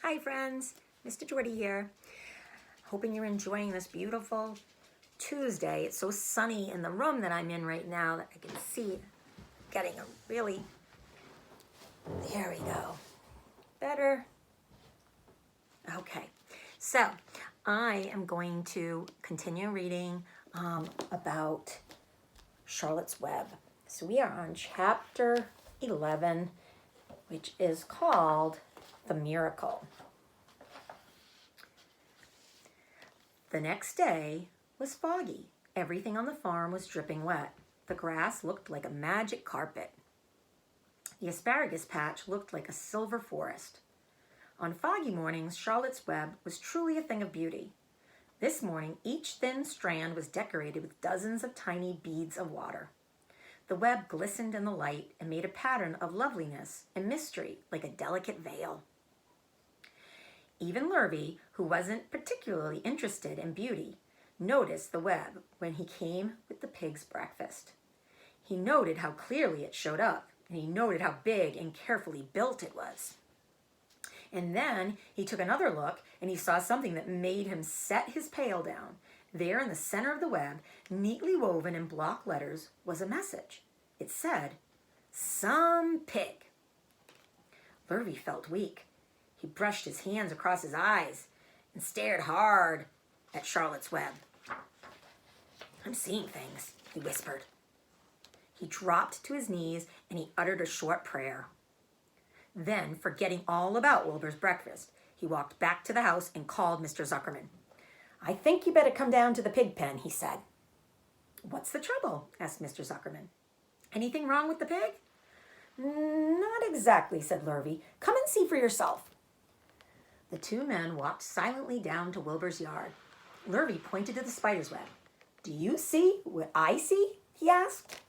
Hi friends, Mr. DeJordy here. Hoping you're enjoying this beautiful Tuesday. It's so sunny in the room that I'm in right now that I can see getting a really, there we go, better. Okay, so I am going to continue reading about Charlotte's Web. So we are on chapter 11, which is called The Miracle. The next day was foggy. Everything on the farm was dripping wet. The grass looked like a magic carpet. The asparagus patch looked like a silver forest. On foggy mornings, Charlotte's Web was truly a thing of beauty. This morning, each thin strand was decorated with dozens of tiny beads of water. The web glistened in the light and made a pattern of loveliness and mystery like a delicate veil. Even Lurvy, who wasn't particularly interested in beauty, noticed the web when he came with the pig's breakfast. He noted how clearly it showed up, and he noted how big and carefully built it was. And then he took another look, and he saw something that made him set his pail down. There in the center of the web, neatly woven in block letters, was a message. It said, "Some pig." Lurvy felt weak. He brushed his hands across his eyes and stared hard at Charlotte's Web. "I'm seeing things," he whispered. He dropped to his knees and he uttered a short prayer. Then, forgetting all about Wilbur's breakfast, he walked back to the house and called Mr. Zuckerman. "I think you better come down to the pig pen," he said. "What's the trouble?" asked Mr. Zuckerman. "Anything wrong with the pig?" "Not exactly," said Lurvy. "Come and see for yourself." The two men walked silently down to Wilbur's yard. Lurvy pointed to the spider's web. "Do you see what I see?" he asked.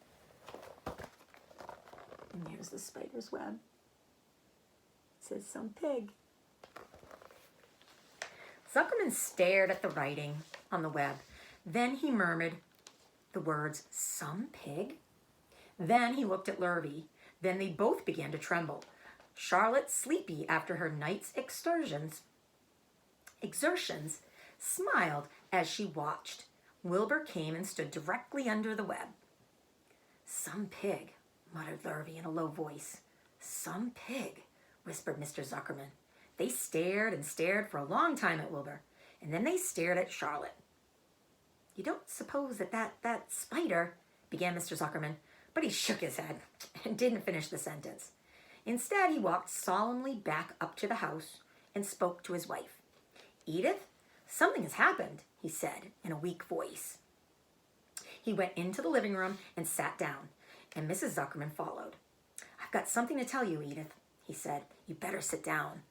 And here's the spider's web. It says "some pig." Zuckerman stared at the writing on the web. Then he murmured the words, "some pig?" Then he looked at Lurvy. Then they both began to tremble. Charlotte, sleepy after her night's exertions, smiled as she watched. Wilbur came and stood directly under the web. "Some pig," muttered Lurvy in a low voice. "Some pig," whispered Mr. Zuckerman. They stared and stared for a long time at Wilbur, and then they stared at Charlotte. "You don't suppose that spider," began Mr. Zuckerman, but he shook his head and didn't finish the sentence. Instead, he walked solemnly back up to the house and spoke to his wife. "Edith, something has happened," he said in a weak voice. He went into the living room and sat down, and Mrs. Zuckerman followed. "I've got something to tell you, Edith," he said. "You better sit down."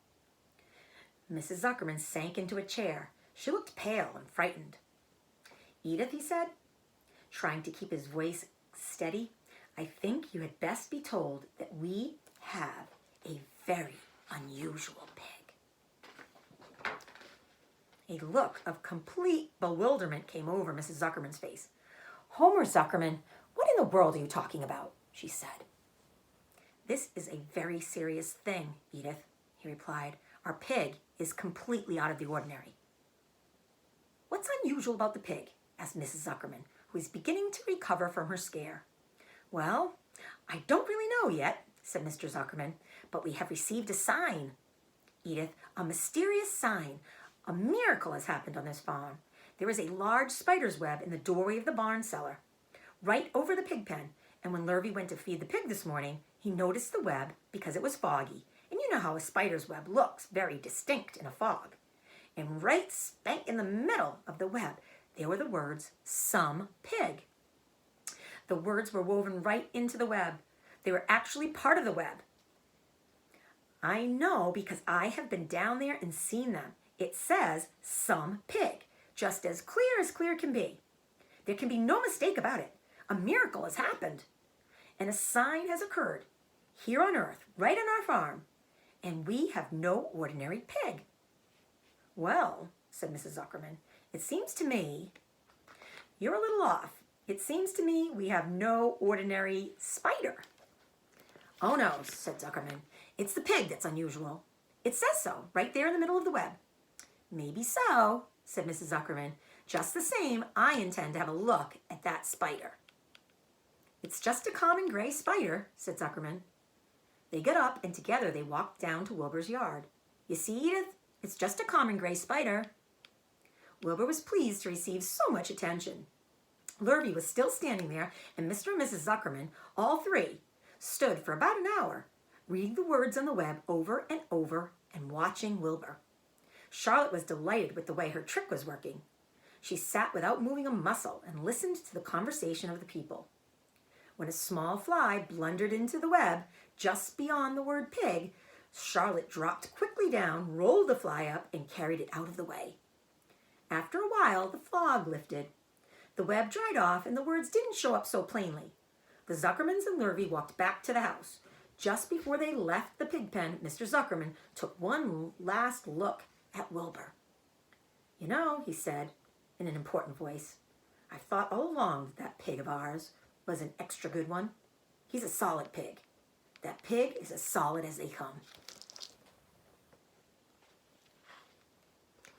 Mrs. Zuckerman sank into a chair. She looked pale and frightened. "Edith," he said, trying to keep his voice steady, "I think you had best be told that we have a very unusual pig." A look of complete bewilderment came over Mrs. Zuckerman's face. "Homer Zuckerman, what in the world are you talking about?" she said. "This is a very serious thing, Edith," he replied. "Our pig is completely out of the ordinary." "What's unusual about the pig?" asked Mrs. Zuckerman, who was beginning to recover from her scare. "Well, I don't really know yet," said Mr. Zuckerman, "but we have received a sign. Edith, a mysterious sign. A miracle has happened on this farm. There is a large spider's web in the doorway of the barn cellar, right over the pig pen, and when Lurvy went to feed the pig this morning, he noticed the web because it was foggy, and you know how a spider's web looks very distinct in a fog. And right spank in the middle of the web, there were the words, 'some pig.' The words were woven right into the web. They were actually part of the web. I know because I have been down there and seen them. It says 'some pig,' just as clear can be. There can be no mistake about it. A miracle has happened. And a sign has occurred here on earth, right on our farm. And we have no ordinary pig." "Well," said Mrs. Zuckerman, "it seems to me you're a little off. It seems to me we have no ordinary spider." "Oh no," said Zuckerman. "It's the pig that's unusual." It says so, right there in the middle of the web. Maybe so, said Mrs. Zuckerman. Just the same, I intend to have a look at that spider. It's just a common gray spider, said Zuckerman. They got up and together they walked down to Wilbur's yard. You see, Edith? It's just a common gray spider. Wilbur was pleased to receive so much attention. Lurvy was still standing there, and Mr. and Mrs. Zuckerman, all three, stood for about an hour, reading the words on the web over and watching Wilbur. Charlotte was delighted with the way her trick was working. She sat without moving a muscle and listened to the conversation of the people. When a small fly blundered into the web just beyond the word pig, Charlotte dropped quickly down, rolled the fly up, and carried it out of the way. After a while, the fog lifted. The web dried off, and the words didn't show up so plainly. The Zuckermans and Lurvy walked back to the house. Just before they left the pig pen, Mr. Zuckerman took one last look at Wilbur. You know, he said in an important voice, I've thought all along that pig of ours was an extra good one. He's a solid pig. That pig is as solid as they come.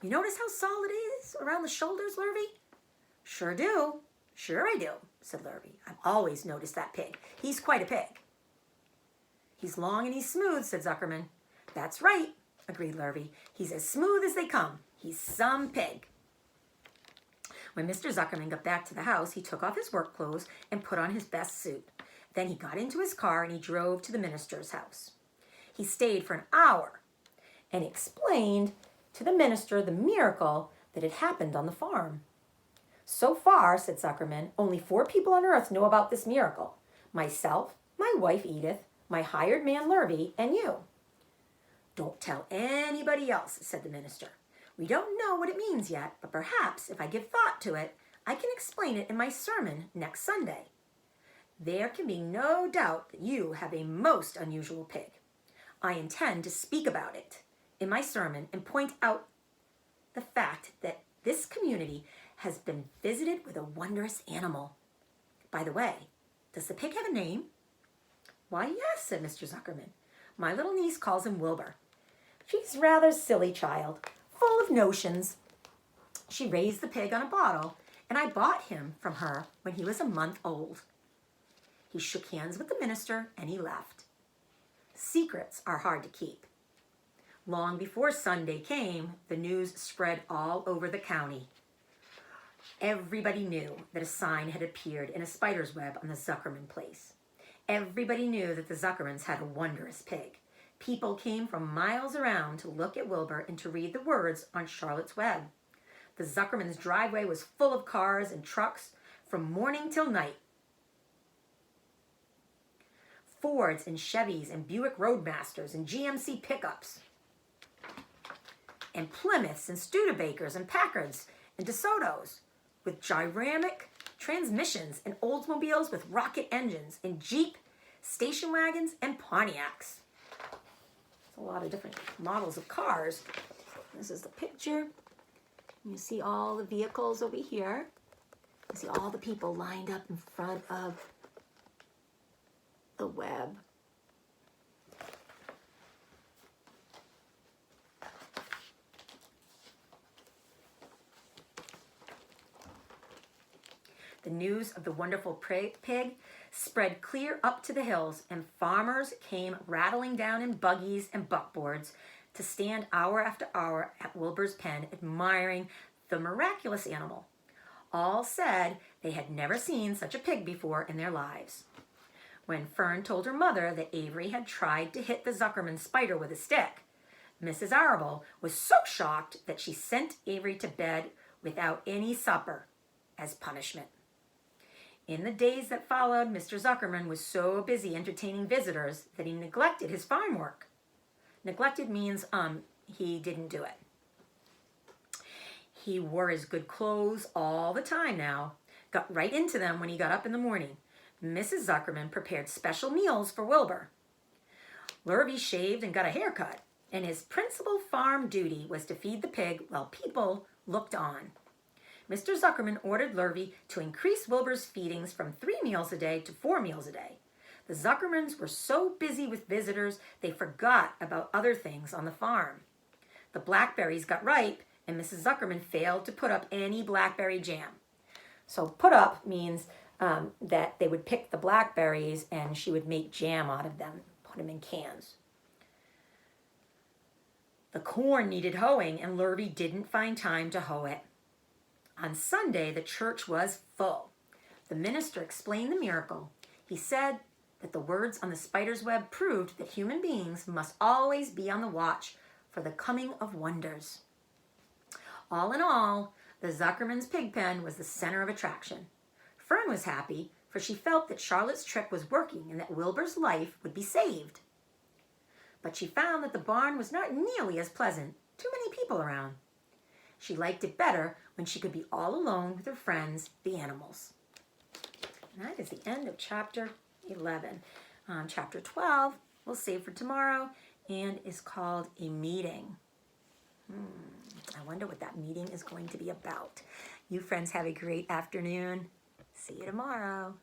You notice how solid it is around the shoulders, Lurvy? Sure do. Sure I do, said Lurvy. I've always noticed that pig. He's quite a pig. He's long and he's smooth, said Zuckerman. That's right, agreed Lurvy. He's as smooth as they come. He's some pig. When Mr. Zuckerman got back to the house, he took off his work clothes and put on his best suit. Then he got into his car and he drove to the minister's house. He stayed for an hour and explained to the minister the miracle that had happened on the farm. So far, said Zuckerman, only 4 people on earth know about this miracle. Myself, my wife Edith, my hired man Lurvy, and you. Don't tell anybody else, said the minister. We don't know what it means yet, but perhaps if I give thought to it, I can explain it in my sermon next Sunday. There can be no doubt that you have a most unusual pig. I intend to speak about it in my sermon and point out the fact that this community has been visited with a wondrous animal. By the way, does the pig have a name? Why, yes, said Mr. Zuckerman. My little niece calls him Wilbur. She's a rather silly child, full of notions. She raised the pig on a bottle, and I bought him from her when he was a month old. He shook hands with the minister, and he left. Secrets are hard to keep. Long before Sunday came, the news spread all over the county. Everybody knew that a sign had appeared in a spider's web on the Zuckerman place. Everybody knew that the Zuckermans had a wondrous pig. People came from miles around to look at Wilbur and to read the words on Charlotte's web. The Zuckermans' driveway was full of cars and trucks from morning till night. Fords and Chevys and Buick Roadmasters and GMC pickups. And Plymouths and Studebakers and Packards and DeSotos with gyramic transmissions and Oldsmobiles with rocket engines and Jeep, station wagons, and Pontiacs. There's a lot of different models of cars. This is the picture. You see all the vehicles over here. You see all the people lined up in front of the web. The news of the wonderful pig spread clear up to the hills, and farmers came rattling down in buggies and buckboards to stand hour after hour at Wilbur's pen, admiring the miraculous animal. All said they had never seen such a pig before in their lives. When Fern told her mother that Avery had tried to hit the Zuckerman spider with a stick, Mrs. Arable was so shocked that she sent Avery to bed without any supper as punishment. In the days that followed, Mr. Zuckerman was so busy entertaining visitors that he neglected his farm work. Neglected means he didn't do it. He wore his good clothes all the time now, got right into them when he got up in the morning. Mrs. Zuckerman prepared special meals for Wilbur. Lurvy shaved and got a haircut, and his principal farm duty was to feed the pig while people looked on. Mr. Zuckerman ordered Lurvy to increase Wilbur's feedings from 3 meals a day to 4 meals a day. The Zuckermans were so busy with visitors, they forgot about other things on the farm. The blackberries got ripe, and Mrs. Zuckerman failed to put up any blackberry jam. So put up means that they would pick the blackberries and she would make jam out of them, put them in cans. The corn needed hoeing, and Lurvy didn't find time to hoe it. On Sunday, the church was full. The minister explained the miracle. He said that the words on the spider's web proved that human beings must always be on the watch for the coming of wonders. All in all, the Zuckerman's pig pen was the center of attraction. Fern was happy, for she felt that Charlotte's trick was working and that Wilbur's life would be saved. But she found that the barn was not nearly as pleasant. Too many people around. She liked it better when she could be all alone with her friends, the animals. And that is the end of chapter 11. Chapter 12 we'll save for tomorrow and is called A Meeting. I wonder what that meeting is going to be about. You friends have a great afternoon. See you tomorrow.